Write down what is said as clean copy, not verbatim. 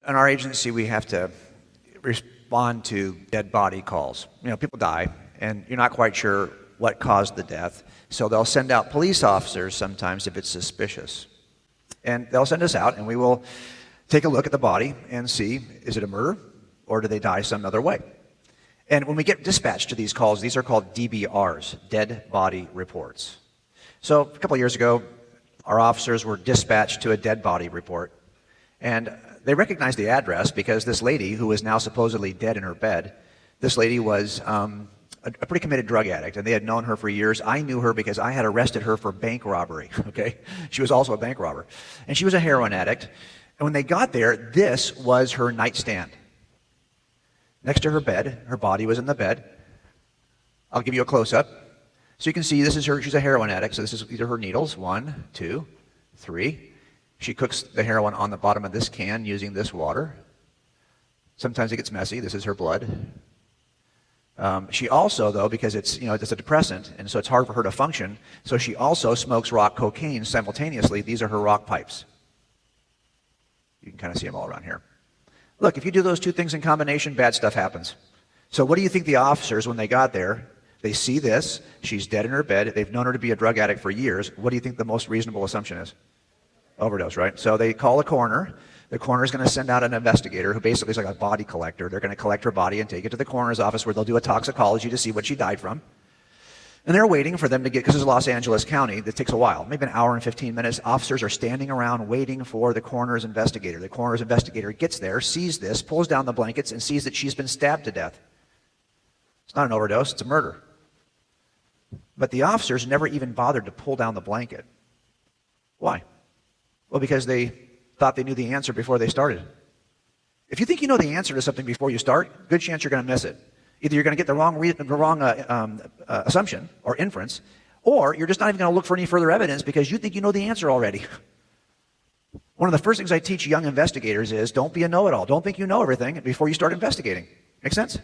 in our agency, we have to respond to dead body calls. You know, people die, and you're not quite sure what caused the death, so they'll send out police officers sometimes if it's suspicious. And they'll send us out, and we will take a look at the body and see, is it a murder, or did they die some other way? And when we get dispatched to these calls, these are called DBRs, dead body reports. So a couple of years ago, our officers were dispatched to a dead body report, and they recognized the address because this lady, who is now supposedly dead in her bed, this lady was a pretty committed drug addict, and they had known her for years. I knew her because I had arrested her for bank robbery, okay? She was also a bank robber. And she was a heroin addict. And when they got there, this was her nightstand. Next to her bed, her body was in the bed. I'll give you a close-up. So you can see this is her, she's a heroin addict, so these are her needles. 1, 2, 3. She cooks the heroin on the bottom of this can using this water. Sometimes it gets messy. This is her blood. She also, though, because it's a depressant, and so it's hard for her to function, so she also smokes rock cocaine simultaneously. These are her rock pipes. You can kind of see them all around here. Look, if you do those two things in combination, bad stuff happens. So what do you think the officers, when they got there, they see this, she's dead in her bed, they've known her to be a drug addict for years, what do you think the most reasonable assumption is? Overdose, right? So they call a coroner. The coroner is going to send out an investigator who basically is like a body collector. They're going to collect her body and take it to the coroner's office where they'll do a toxicology to see what she died from. And they're waiting for them to get, because it's Los Angeles County, that takes a while, maybe an hour and 15 minutes. Officers are standing around waiting for the coroner's investigator. The coroner's investigator gets there, sees this, pulls down the blankets, and sees that she's been stabbed to death. It's not an overdose, it's a murder. But the officers never even bothered to pull down the blanket. Why? Well, because they thought they knew the answer before they started. If you think you know the answer to something before you start, good chance you're going to miss it. Either you're going to get the wrong assumption or inference, or you're just not even going to look for any further evidence because you think you know the answer already. One of the first things I teach young investigators is don't be a know-it-all. Don't think you know everything before you start investigating. Make sense?